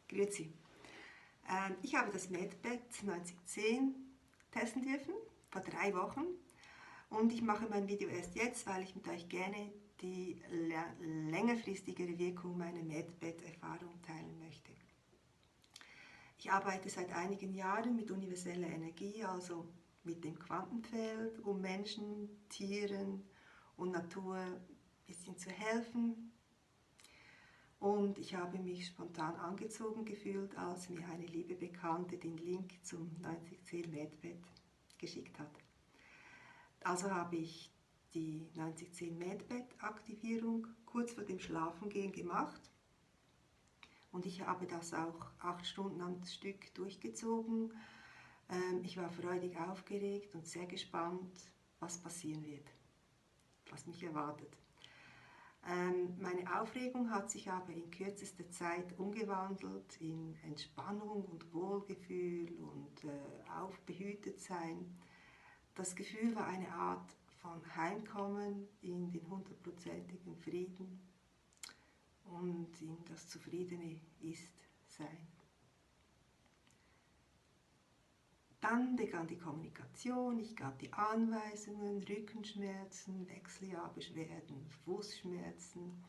Grüezi. Ich habe das MedBed 9010 testen dürfen, vor 3 Wochen. Und ich mache mein Video erst jetzt, weil ich mit euch gerne die längerfristigere Wirkung meiner MedBed-Erfahrung teilen möchte. Ich arbeite seit einigen Jahren mit universeller Energie, also mit dem Quantenfeld, um Menschen, Tieren und Natur ein bisschen zu helfen. Und ich habe mich spontan angezogen gefühlt, als mir eine liebe Bekannte den Link zum 9010 MedBed geschickt hat. Also habe ich die 9010 MedBed-Aktivierung kurz vor dem Schlafengehen gemacht. Und ich habe das auch 8 Stunden am Stück durchgezogen. Ich war freudig aufgeregt und sehr gespannt, was passieren wird, was mich erwartet. Meine Aufregung hat sich aber in kürzester Zeit umgewandelt in Entspannung und Wohlgefühl und aufbehütet sein. Das Gefühl war eine Art von Heimkommen in den 100%igen Frieden und in das zufriedene Ist-Sein. Dann begann die Kommunikation, ich gab die Anweisungen, Rückenschmerzen, Wechseljahrsbeschwerden, Fußschmerzen,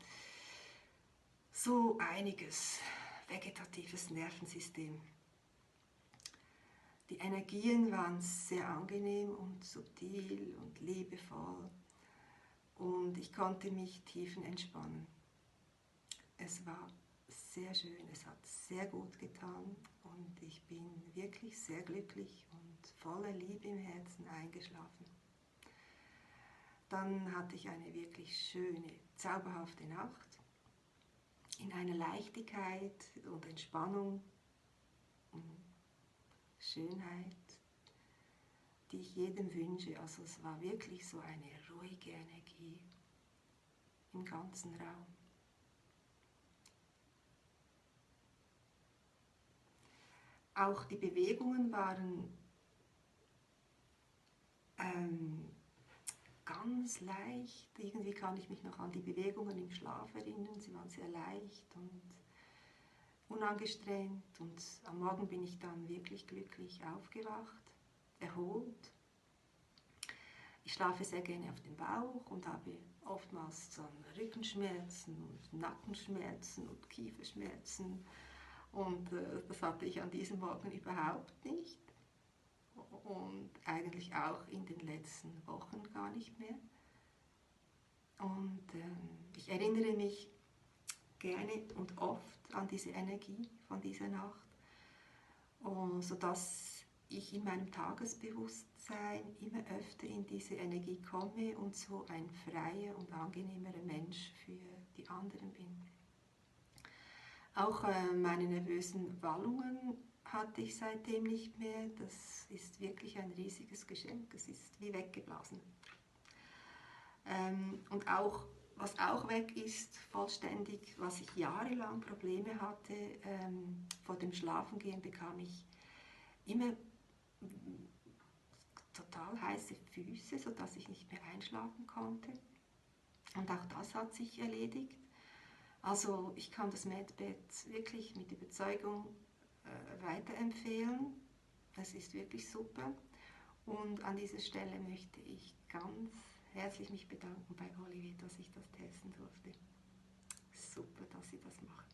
so einiges, vegetatives Nervensystem. Die Energien waren sehr angenehm und subtil und liebevoll und ich konnte mich tiefenentspannen. Es war sehr schön, es hat sehr gut getan und ich bin wirklich sehr glücklich und voller Liebe im Herzen eingeschlafen. Dann hatte ich eine wirklich schöne, zauberhafte Nacht in einer Leichtigkeit und Entspannung und Schönheit, die ich jedem wünsche. Also es war wirklich so eine ruhige Energie im ganzen Raum. Auch die Bewegungen waren ganz leicht. Irgendwie kann ich mich noch an die Bewegungen im Schlaf erinnern. Sie waren sehr leicht und unangestrengt. Und am Morgen bin ich dann wirklich glücklich aufgewacht, erholt. Ich schlafe sehr gerne auf dem Bauch und habe oftmals dann Rückenschmerzen und Nackenschmerzen und Kieferschmerzen. Und das hatte ich an diesem Morgen überhaupt nicht und eigentlich auch in den letzten Wochen gar nicht mehr. Und ich erinnere mich gerne und oft an diese Energie von dieser Nacht, sodass ich in meinem Tagesbewusstsein immer öfter in diese Energie komme und so ein freier und angenehmerer Mensch für die anderen bin. Auch meine nervösen Wallungen hatte ich seitdem nicht mehr. Das ist wirklich ein riesiges Geschenk. Es ist wie weggeblasen. Und auch, was auch weg ist, vollständig, was ich jahrelang Probleme hatte, vor dem Schlafengehen bekam ich immer total heiße Füße, sodass ich nicht mehr einschlafen konnte. Und auch das hat sich erledigt. Also ich kann das MedBed wirklich mit Überzeugung weiterempfehlen. Das ist wirklich super. Und an dieser Stelle möchte ich ganz herzlich mich bedanken bei Olivier, dass ich das testen durfte. Super, dass Sie das machen.